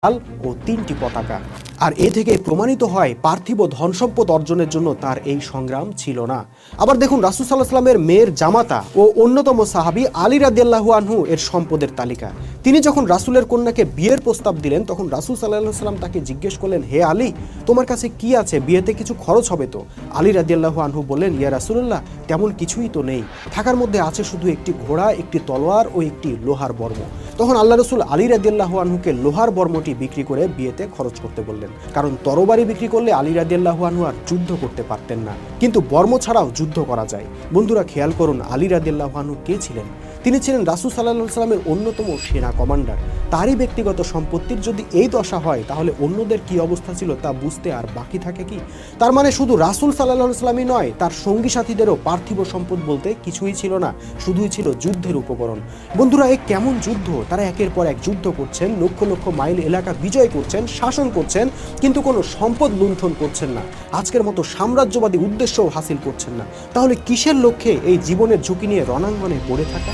লাল ও 3টি পতাকা। আর এ থেকে প্রমাণিত হয় পার্থিব ধনসম্পদ অর্জনের জন্য তার এই সংগ্রাম ছিল না। আবার দেখুন রাসূল সাল্লাল্লাহু আলাইহি ওয়াসাল্লামের মেয়ের জামাতা ও অন্যতম সাহাবী আলী রাদিয়াল্লাহু আনহু এর সম্পদের তালিকা। তিনি যখন রাসূলের কন্যাকে বিয়ের প্রস্তাব দিলেন তখন রাসূল সাল্লাল্লাহু আলাইহি ওয়াসাল্লাম তাকে জিজ্ঞেস করলেন, হে আলী, তোমার কাছে কি আছে? বিয়েতে কিছু খরচ হবে তো? আলী রাদিয়াল্লাহু আনহু বললেন, ইয়া রাসূলুল্লাহ, তেমন কিছুই তো নেই, থাকার মধ্যে আছে শুধু একটি ঘোড়া, একটি তলোয়ার ও একটি লোহার বর্ম। তখন আল্লাহ রাসূল আলী রাদিয়াল্লাহু আনহুকে লোহার বর্মটি বিক্রি করে বিয়েতে খরচ করতে বললেন, কারণ তরবারি বিক্রি করলে আলী রাদিয়াল্লাহু আনহু আর যুদ্ধ করতে পারতেন না, কিন্তু বর্ম ছাড়াও যুদ্ধ করা যায়। বন্ধুরা খেয়াল করুন, আলী রাদিয়াল্লাহু আনহু কে ছিলেন? তিনি ছিলেন রাসূল সাল্লাল্লাহু আলাইহি ওয়াসাল্লামের অন্যতম সেনা কমান্ডার। তারই ব্যক্তিগত সম্পত্তির যদি এই দশা হয় তাহলে অন্যদের কি অবস্থা ছিল তা বুঝতে আর বাকি থাকে কি? তার মানে শুধু রাসূল সাল্লাল্লাহু আলাইহি ওয়াসাল্লামই নয়, তার সঙ্গী সাথীদেরও পার্থিব সম্পদ বলতে কিছুই ছিল না, শুধুই ছিল যুদ্ধের উপকরণ। বন্ধুরা, এই কেমন যুদ্ধ! তারা একের পর এক যুদ্ধ করছেন, লক্ষ লক্ষ মাইল এলাকা বিজয় করছেন, শাসন করছেন, কিন্তু কোনো সম্পদ লুণ্ঠন করছেন না, আজকের মতো সাম্রাজ্যবাদী উদ্দেশ্যও হাসিল করছেন না। তাহলে কিসের লক্ষ্যে এই জীবনের ঝুঁকি নিয়ে রণাঙ্গনে পড়ে থাকা?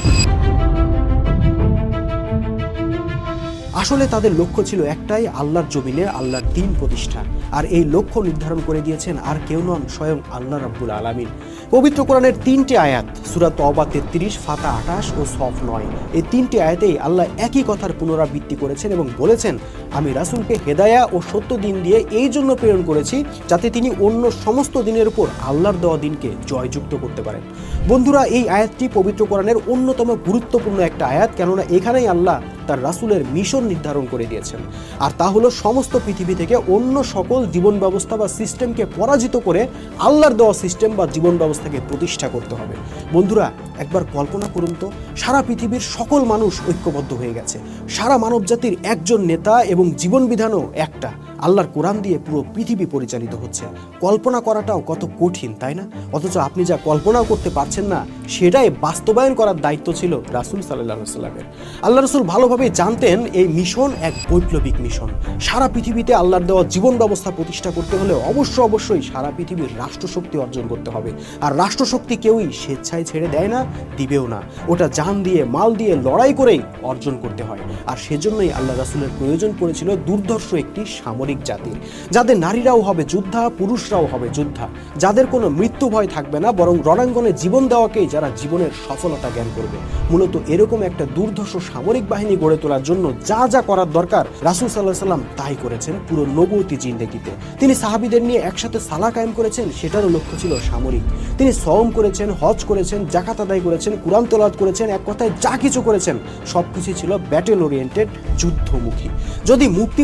আসলে তাদের লক্ষ্য ছিল একটাই, আল্লাহর জমিনে আল্লাহর দ্বীন প্রতিষ্ঠা। আর এই লক্ষ্য নির্ধারণ করে দিয়েছেন আর কেউ নন, স্বয়ং আল্লাহ রাব্বুল আলামিন। পবিত্র কোরআনের 3টি আয়াত, সূরা তওবা 33, ফাতা 28 ও সফ 9, এই 3টি আয়াতেই আল্লাহ একই কথার পুনরাবৃত্তি করেছেন এবং বলেছেন, আমি রাসূলকে হেদায়া ও সত্য দিন দিয়ে এই জন্য প্রেরণ করেছি যাতে তিনি অন্য সমস্ত দিনের উপর আল্লাহর দেওয়া দিনকে জয়যুক্ত করতে পারেন। বন্ধুরা, এই আয়াতটি পবিত্র কোরআনের অন্যতম গুরুত্বপূর্ণ একটা আয়াত, কেননা এখানেই আল্লাহ তার রাসূলের মিশন নির্ধারণ করে দিয়েছেন। আর তা হলো সমস্ত পৃথিবী থেকে অন্য সকল জীবন ব্যবস্থা বা সিস্টেমকে পরাজিত করে আল্লাহর দেওয়া সিস্টেম বা জীবন ব্যবস্থাকে প্রতিষ্ঠা করতে হবে। বন্ধুরা, একবার কল্পনা করুন তো, সারা পৃথিবীর সকল মানুষ ঐক্যবদ্ধ হয়ে গেছে, সারা মানবজাতির একজন নেতা এবং জীবন বিধানও একটা, আল্লাহর কোরআন দিয়ে পুরো পৃথিবী পরিচালিত হচ্ছে। কল্পনা করাটাও কত কঠিন, তাই না? অথচ আপনি যা কল্পনাও করতে পারছেন না সেটাই বাস্তবায়ন করার দায়িত্ব ছিল রাসূল সাল্লাল্লাহু আলাইহি ওয়াসাল্লামের। আল্লাহ রাসূল ভালোভাবে জানতেন এই মিশন এক বৈপ্লবিক মিশন। সারা পৃথিবীতে আল্লাহর দেওয়া জীবন ব্যবস্থা প্রতিষ্ঠা করতে হলে অবশ্যই সারা পৃথিবীর রাষ্ট্রশক্তি অর্জন করতে হবে। আর রাষ্ট্রশক্তি কেউই স্বেচ্ছায় ছেড়ে দেয় না, দিবেও না, ওটা জান দিয়ে মাল দিয়ে লড়াই করেই অর্জন করতে হয়। আর সেজন্যই আল্লাহ রাসূলের প্রয়োজন পড়েছিল দুর্ধর্ষ একটি সামরিক জাতির, যাদের নারীরাও হবে যোদ্ধা, পুরুষরাও হবে যোদ্ধা, যাদের কোনো মৃত্যু ভয় থাকবে না, বরং রণাঙ্গনে জীবন দেওয়াকেই যারা জীবনের সফলতা জ্ঞান করবে। মূলত এরকম একটা দুর্ধর্ষ সামরিক বাহিনী গড়ে তোলার জন্য যা যা করার দরকার রাসূল সাল্লাল্লাহু আলাইহি ওয়াসাল্লাম তাই করেছেন পুরো নবুয়তি জিন্দেগিতে। তিনি সাহাবীদের নিয়ে একসাথে সালাহ কায়েম করেছেন, সেটারও লক্ষ্য ছিল সামরিক। তিনি সওম করেছেন, হজ করেছেন, যাকাত আদায় করেছেন, কুরআন তেলাওয়াত করেছেন, এক কথায় যা কিছু করেছেন সবকিছু ছিল ব্যাটেল ওরিয়েন্টেড, যুদ্ধমুখী। যদি মুক্তি